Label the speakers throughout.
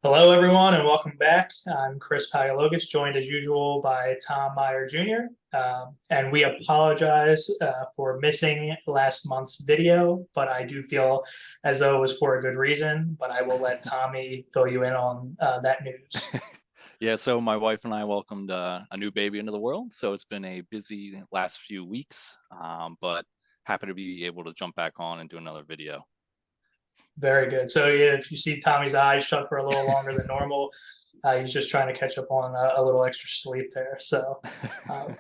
Speaker 1: Hello, everyone, and welcome back. I'm Chris Paleologus, joined as usual by Tom Meyer Jr. And we apologize for missing last month's video, but I do feel as though it was for a good reason. But I will let Tommy fill you in on that news.
Speaker 2: Yeah, so my wife and I welcomed a new baby into the world. So it's been a busy last few weeks, but happy to be able to jump back on and do another video.
Speaker 1: Very good. So yeah, if you see Tommy's eyes shut for a little longer than normal, he's just trying to catch up on a little extra sleep there.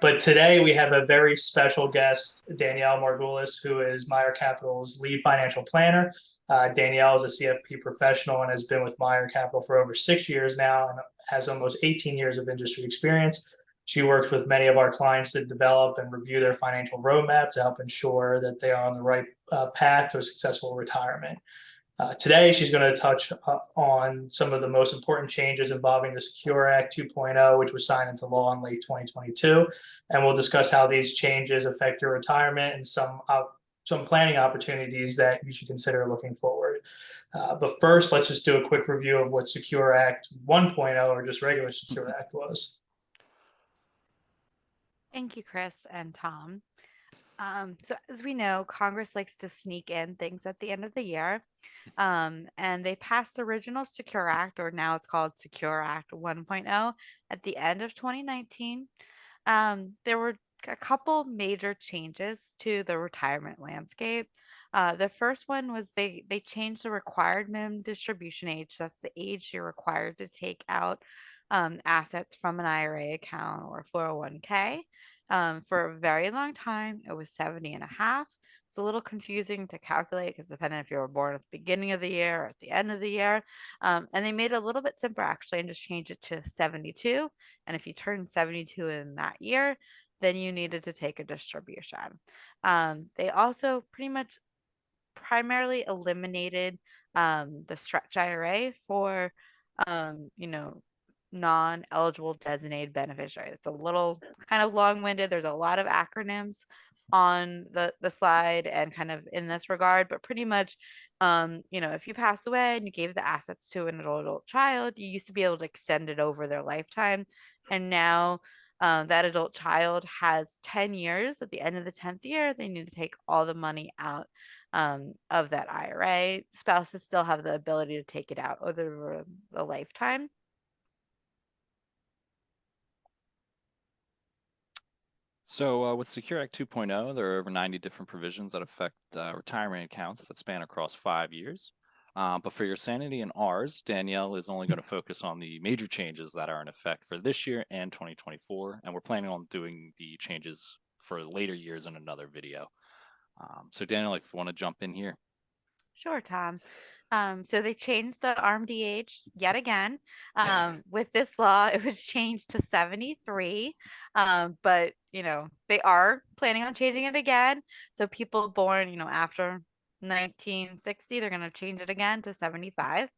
Speaker 1: But today we have a very special guest, Danielle Margulis, who is Meyer Capital's lead financial planner. Danielle is a CFP professional and has been with Meyer Capital for over 6 years now and has almost 18 years of industry experience. She works with many of our clients to develop and review their financial roadmap to help ensure that they are on the right path to a successful retirement. Today, she's going to touch on some of the most important changes involving the Secure Act 2.0, which was signed into law in late 2022. And we'll discuss how these changes affect your retirement and some planning opportunities that you should consider looking forward. But first, let's just do a quick review of what Secure Act 1.0 or just regular Secure Act was.
Speaker 3: Thank you, Chris and Tom. So as we know, Congress likes to sneak in things at the end of the year. And they passed the original Secure Act, or now it's called Secure Act 1.0, at the end of 2019. There were a couple major changes to the retirement landscape. The first one was they changed the required minimum distribution age. That's the age you're required to take out assets from an IRA account or 401k. For a very long time, it was 70 and a half. It's a little confusing to calculate because depending if you were born at the beginning of the year or at the end of the year. And they made it a little bit simpler actually and just changed it to 72. And if you turned 72 in that year, then you needed to take a distribution. They also pretty much primarily eliminated the stretch IRA for, non-eligible designated beneficiary. It's a little kind of long-winded. There's a lot of acronyms on the slide and kind of in this regard, but pretty much, if you pass away and you gave the assets to an adult child, you used to be able to extend it over their lifetime. And now that adult child has 10 years. At the end of the 10th year, they need to take all the money out of that IRA. Spouses still have the ability to take it out over the lifetime.
Speaker 2: So with Secure Act 2.0, there are over 90 different provisions that affect retirement accounts that span across 5 years. But for your sanity and ours, Danielle is only going to focus on the major changes that are in effect for this year and 2024. And we're planning on doing the changes for later years in another video. So Danielle, if you want to jump in here.
Speaker 3: Sure, Tom. So they changed the RMD age yet again. With this law, it was changed to 73. But they are planning on changing it again. So people born, after 1960, they're going to change it again to 75.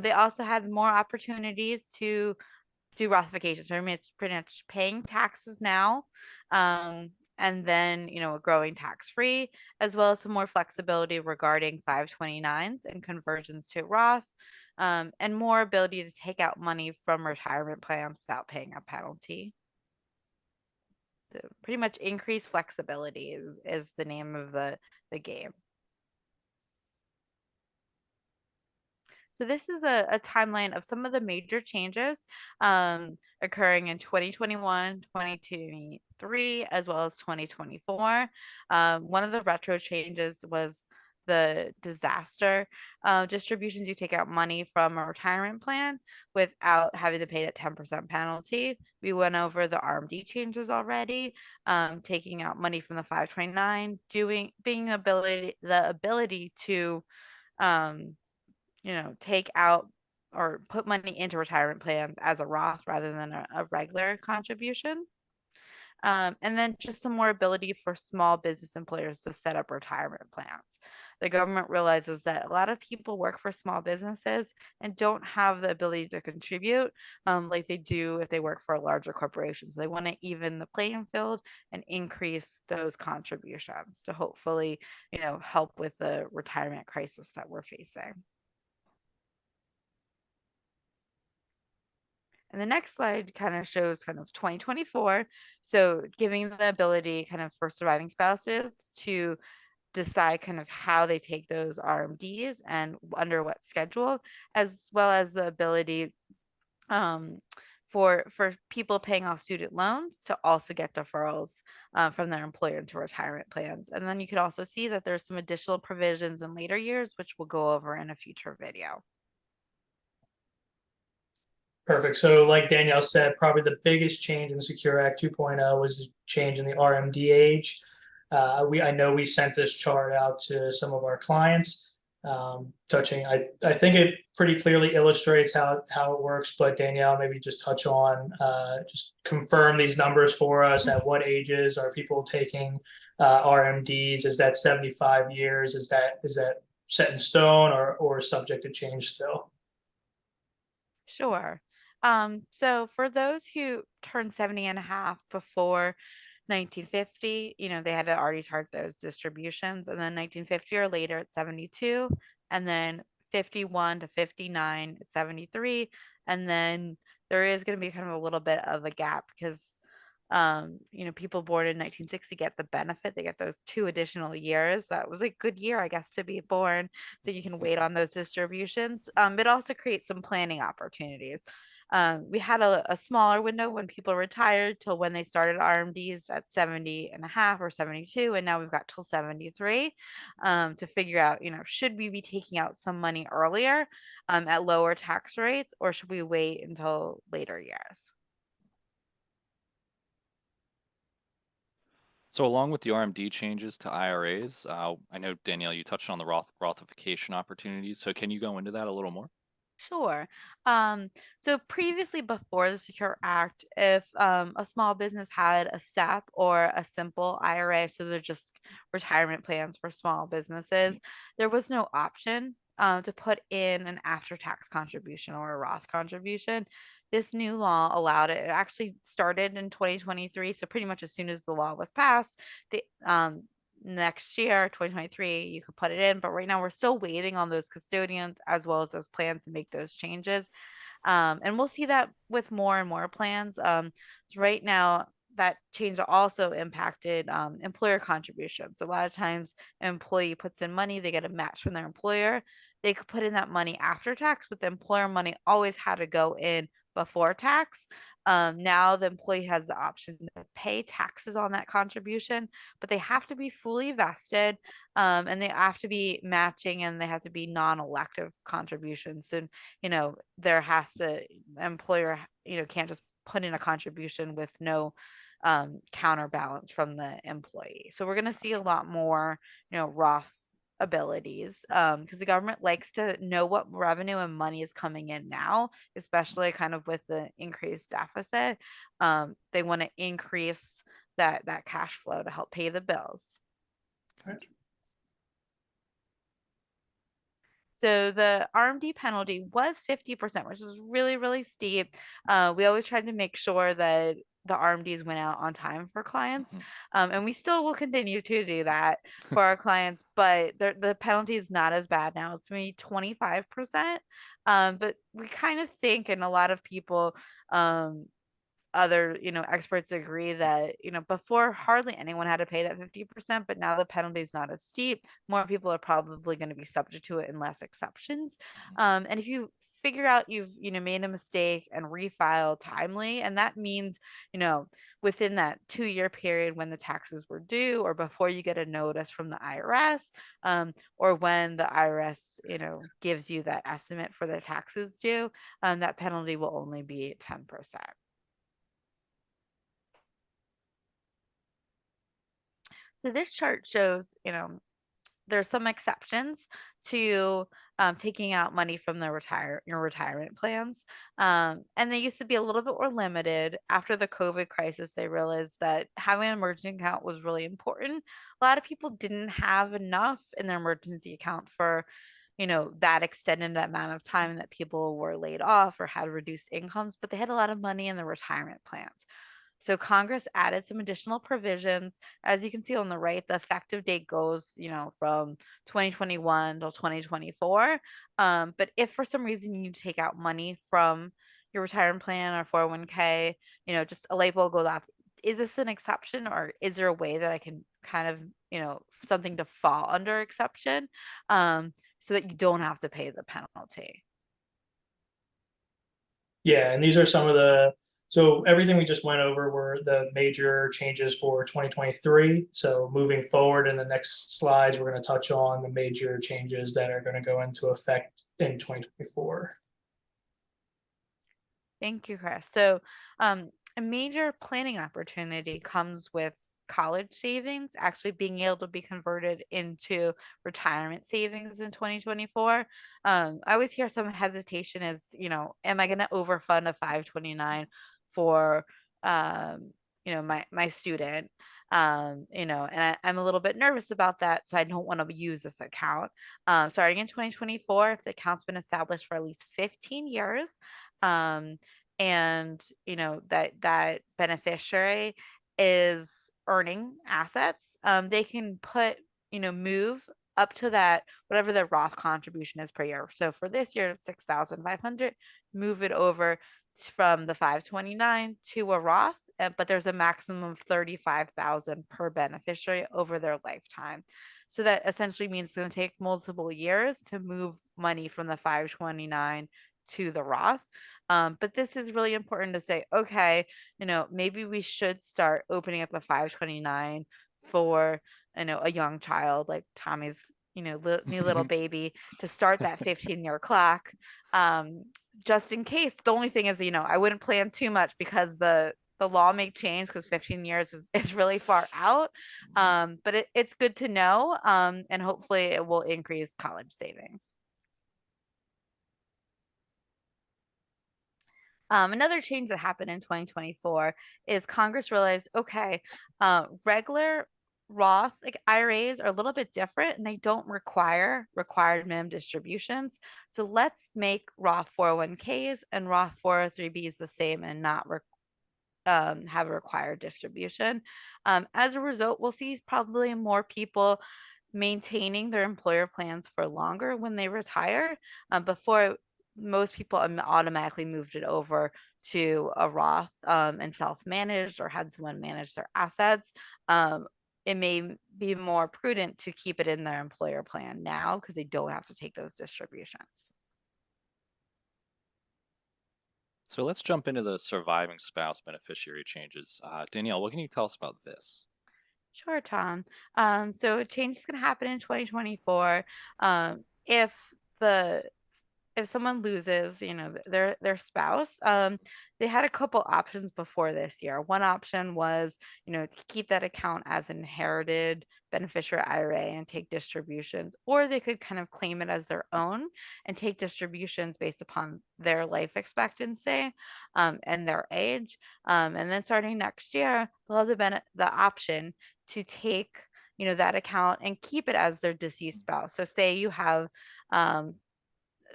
Speaker 3: They also had more opportunities to do Rothification. So it's pretty much paying taxes now. And then, growing tax-free, as well as some more flexibility regarding 529s and conversions to Roth, and more ability to take out money from retirement plans without paying a penalty. So pretty much increased flexibility is the name of the game. So this is a timeline of some of the major changes occurring in 2021, 2023, as well as 2024. One of the retro changes was the disaster distributions. You take out money from a retirement plan without having to pay that 10% penalty. We went over the RMD changes already, taking out money from the 529, being the ability to take out or put money into retirement plans as a Roth rather than a regular contribution. And then just some more ability for small business employers to set up retirement plans. The government realizes that a lot of people work for small businesses and don't have the ability to contribute like they do if they work for a larger corporation. So they want to even the playing field and increase those contributions to hopefully, help with the retirement crisis that we're facing. And the next slide kind of shows kind of 2024. So giving the ability kind of for surviving spouses to decide kind of how they take those RMDs and under what schedule, as well as the ability for people paying off student loans to also get deferrals from their employer into retirement plans. And then you can also see that there's some additional provisions in later years, which we'll go over in a future video.
Speaker 1: Perfect. So like Danielle said, probably the biggest change in Secure Act 2.0 was the change in the RMD age. I know we sent this chart out to some of our clients, touching. I think it pretty clearly illustrates how it works. But Danielle, maybe just touch on, just confirm these numbers for us. At what ages are people taking RMDs? Is that 75 years? Is that set in stone or subject to change still?
Speaker 3: Sure. So for those who turned 70 and a half before 1950, they had to already start those distributions, and then 1950 or later at 72, and then 51 to 59 at 73, and then there is going to be kind of a little bit of a gap because people born in 1960 get the benefit. They get those 2 additional years. That was a good year, I guess, to be born. So you can wait on those distributions. It also creates some planning opportunities. We had a smaller window when people retired till when they started RMDs at 70 and a half or 72. And now we've got till 73 to figure out, should we be taking out some money earlier at lower tax rates, or should we wait until later years?
Speaker 2: So along with the RMD changes to IRAs, I know, Danielle, you touched on the Rothification opportunities. So can you go into that a little more?
Speaker 3: Sure. So previously, before the Secure Act, if a small business had a SEP or a simple IRA, so they're just retirement plans for small businesses, there was no option to put in an after-tax contribution or a Roth contribution. This new law allowed it. It actually started in 2023, so pretty much as soon as the law was passed, the next year, 2023, you could put it in. But right now, we're still waiting on those custodians as well as those plans to make those changes. And we'll see that with more and more plans. So right now, that change also impacted employer contributions. So a lot of times, an employee puts in money, they get a match from their employer. They could put in that money after tax, but the employer money always had to go in before tax. Now the employee has the option to pay taxes on that contribution, but they have to be fully vested, and they have to be matching, and they have to be non-elective contributions. And there has to employer can't just put in a contribution with no counterbalance from the employee. So we're going to see a lot more Roth abilities because the government likes to know what revenue and money is coming in now, especially kind of with the increased deficit. They want to increase that cash flow to help pay the bills.
Speaker 1: Gotcha.
Speaker 3: So the RMD penalty was 50%, which is really, really steep. We always tried to make sure that the RMDs went out on time for clients. And we still will continue to do that for our clients, but the penalty is not as bad now. It's maybe 25%. But we kind of think, and a lot of people, other experts agree that before hardly anyone had to pay that 50%, but now the penalty is not as steep. More people are probably going to be subject to it in less exceptions. And if you figure out you've made a mistake and refile timely, and that means within that 2-year period when the taxes were due, or before you get a notice from the IRS, or when the IRS gives you that estimate for the taxes due, that penalty will only be 10%. So this chart shows, there's some exceptions to taking out money from your retirement plans. And they used to be a little bit more limited. After the COVID crisis, they realized that having an emergency account was really important. A lot of people didn't have enough in their emergency account for that extended amount of time that people were laid off or had reduced incomes, but they had a lot of money in their retirement plans. So Congress added some additional provisions. As you can see on the right, the effective date goes, from 2021 till 2024. But if for some reason you take out money from your retirement plan or 401k, just a light bulb goes off. Is this an exception, or is there a way that I can kind of, something to fall under exception, so that you don't have to pay the penalty?
Speaker 1: Yeah, and these are some of so everything we just went over were the major changes for 2023. So moving forward in the next slides, we're going to touch on the major changes that are going to go into effect in 2024.
Speaker 3: Thank you, Chris. So, a major planning opportunity comes with college savings actually being able to be converted into retirement savings in 2024. I always hear some hesitation is, am I going to overfund a 529 for, my student? And I'm a little bit nervous about that, so I don't want to use this account. Starting in 2024, if the account's been established for at least 15 years, um, and that beneficiary is earning assets, they can move up to that, whatever their Roth contribution is per year. So for this year, 6,500, move it over from the 529 to a Roth, but there's a maximum of 35,000 per beneficiary over their lifetime. So that essentially means it's going to take multiple years to move money from the 529 to the Roth. But this is really important to say, okay, maybe we should start opening up a 529 for, a young child like Tommy's, new little baby, to start that 15-year clock. Just in case. The only thing is, I wouldn't plan too much because the law may change, because 15 years is really far out. But it's good to know. And hopefully it will increase college savings. Another change that happened in 2024 is Congress realized, okay, regular Roth IRAs are a little bit different, and they don't require required minimum distributions. So let's make Roth 401ks and Roth 403bs the same and not have a required distribution. As a result, we'll see probably more people maintaining their employer plans for longer when they retire. Before, most people automatically moved it over to a Roth, and self-managed, or had someone manage their assets. It may be more prudent to keep it in their employer plan now, because they don't have to take those distributions.
Speaker 2: So let's jump into the surviving spouse beneficiary changes. Danielle, what can you tell us about this?
Speaker 3: Sure, Tom. So a change is going to happen in 2024. If the if someone loses, their spouse, they had a couple options before this year. One option was, to keep that account as inherited beneficiary IRA and take distributions, or they could kind of claim it as their own and take distributions based upon their life expectancy, and their age. And then starting next year, they'll have the option to take, that account and keep it as their deceased spouse. So say you have,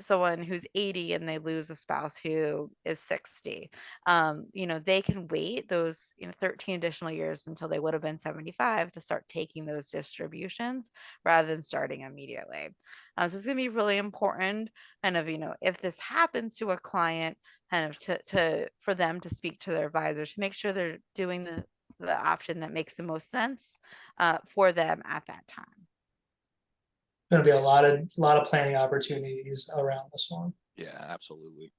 Speaker 3: someone who's 80 and they lose a spouse who is 60, they can wait those 13 additional years until they would have been 75 to start taking those distributions, rather than starting immediately. So it's going to be really important, kind of, if this happens to a client, kind of for them to speak to their advisors to make sure they're doing the option that makes the most sense for them at that time.
Speaker 1: Going to be a lot of planning opportunities around this one.
Speaker 2: Yeah, absolutely.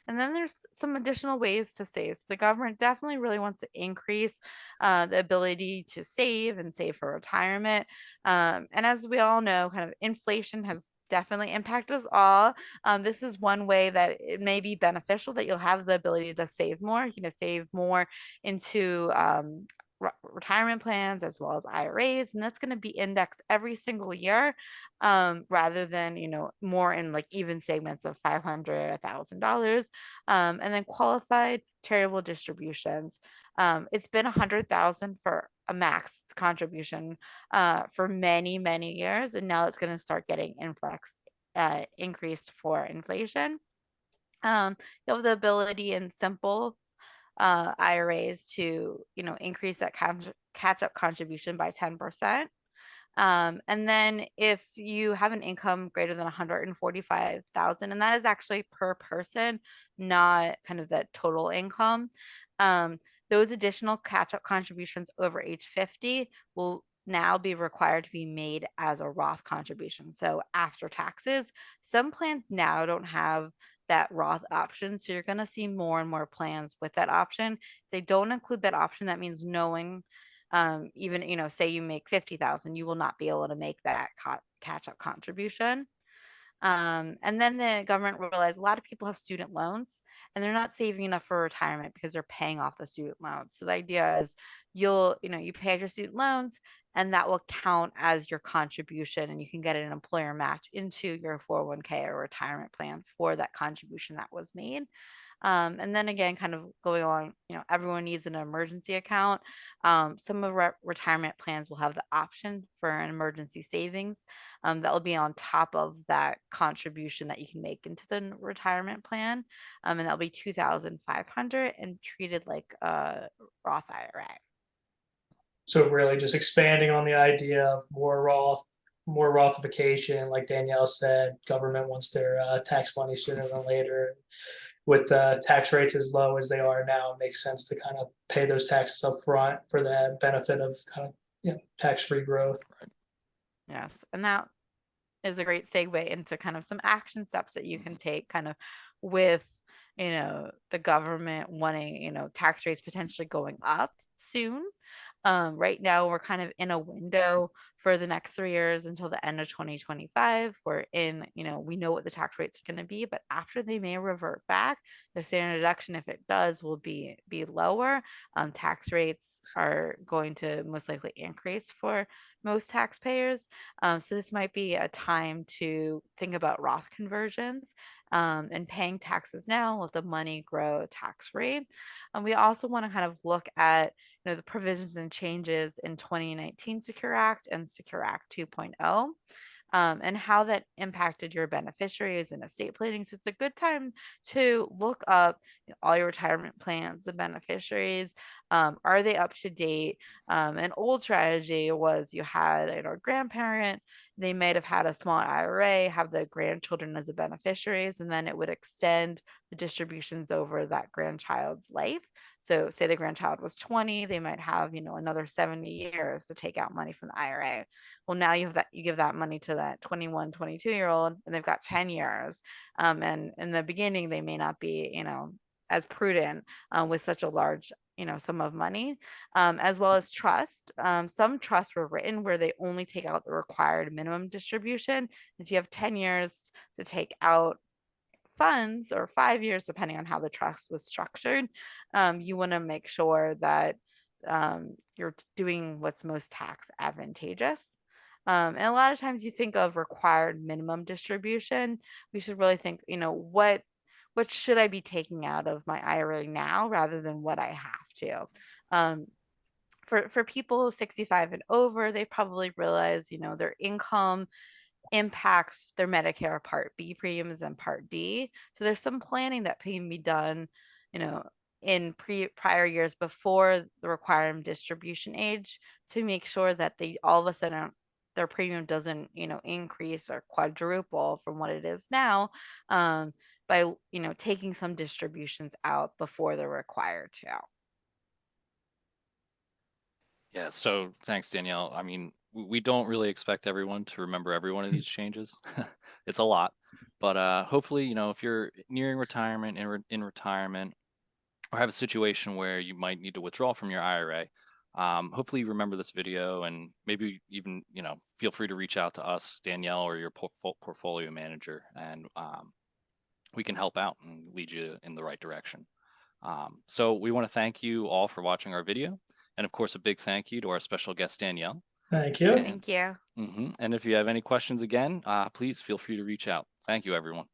Speaker 3: And then there's some additional ways to save. So the government definitely really wants to increase the ability to save and save for retirement. And as we all know, kind of inflation has definitely impacted us all. This is one way that it may be beneficial, that you'll have the ability to save more, save more into retirement plans as well as IRAs, and that's going to be indexed every single year, rather than more in like even segments of $500, $1,000, and then qualified charitable distributions. It's been 100,000 for a max contribution for many years, and now it's going to start getting increased for inflation. You have the ability in simple IRAs to increase that catch-up contribution by 10%. And then if you have an income greater than 145,000, and that is actually per person, not kind of the total income, those additional catch-up contributions over age 50 will now be required to be made as a Roth contribution. So after taxes, some plans now don't have that Roth option. So you're going to see more and more plans with that option. If they don't include that option, that means knowing even, say you make 50,000, you will not be able to make that catch-up contribution. And then the government realized a lot of people have student loans and they're not saving enough for retirement because they're paying off the student loans. So the idea is you pay off your student loans and that will count as your contribution, and you can get an employer match into your 401k or retirement plan for that contribution that was made. And then again, kind of going along, everyone needs an emergency account. Some of retirement plans will have the option for an emergency savings that will be on top of that contribution that you can make into the retirement plan. And that'll be 2,500 and treated like a Roth IRA.
Speaker 1: So really just expanding on the idea of more Rothification, like Danielle said, government wants their tax money sooner than later. With tax rates as low as they are now, it makes sense to kind of pay those taxes up front for the benefit of kind of tax-free growth.
Speaker 3: Yes, and that is a great segue into kind of some action steps that you can take kind of with the government wanting tax rates potentially going up soon. Right now we're kind of in a window for the next 3 years until the end of 2025. We're in, we know what the tax rates are going to be, but after they may revert back, the standard deduction, if it does, will be lower. Tax rates are going to most likely increase for most taxpayers. So this might be a time to think about Roth conversions and paying taxes now, let the money grow tax free. And we also want to kind of look at the provisions and changes in 2019 Secure Act and Secure Act 2.0. And how that impacted your beneficiaries and estate planning. So it's a good time to look up all your retirement plans, the beneficiaries. Are they up to date? An old strategy was you had a grandparent, they might have had a small IRA, have the grandchildren as the beneficiaries, and then it would extend the distributions over that grandchild's life. So say the grandchild was 20, they might have, another 70 years to take out money from the IRA. Well, now you give that money to that 21, 22-year-old, and they've got 10 years. And in the beginning, they may not be, as prudent with such a large, sum of money, as well as trust. Some trusts were written where they only take out the required minimum distribution. If you have 10 years to take out funds, or 5 years, depending on how the trust was structured, you want to make sure that you're doing what's most tax advantageous. And a lot of times you think of required minimum distribution, we should really think, what should I be taking out of my IRA now rather than what I have to. For people 65 and over, they probably realize, their income impacts their Medicare Part B premiums and Part D. So there's some planning that can be done, in prior years before the requirement distribution age to make sure that they all of a sudden their premium doesn't, increase or quadruple from what it is now, by, taking some distributions out before they're required to.
Speaker 2: Yeah, so thanks, Danielle. I mean, we don't really expect everyone to remember every one of these changes. It's a lot, but hopefully, if you're nearing retirement, in retirement, or have a situation where you might need to withdraw from your IRA, hopefully you remember this video, and maybe even, feel free to reach out to us, Danielle, or your portfolio manager, and we can help out and lead you in the right direction. So we want to thank you all for watching our video. And of course, a big thank you to our special guest, Danielle.
Speaker 1: Thank you.
Speaker 3: Thank you.
Speaker 2: And if you have any questions again, please feel free to reach out. Thank you, everyone.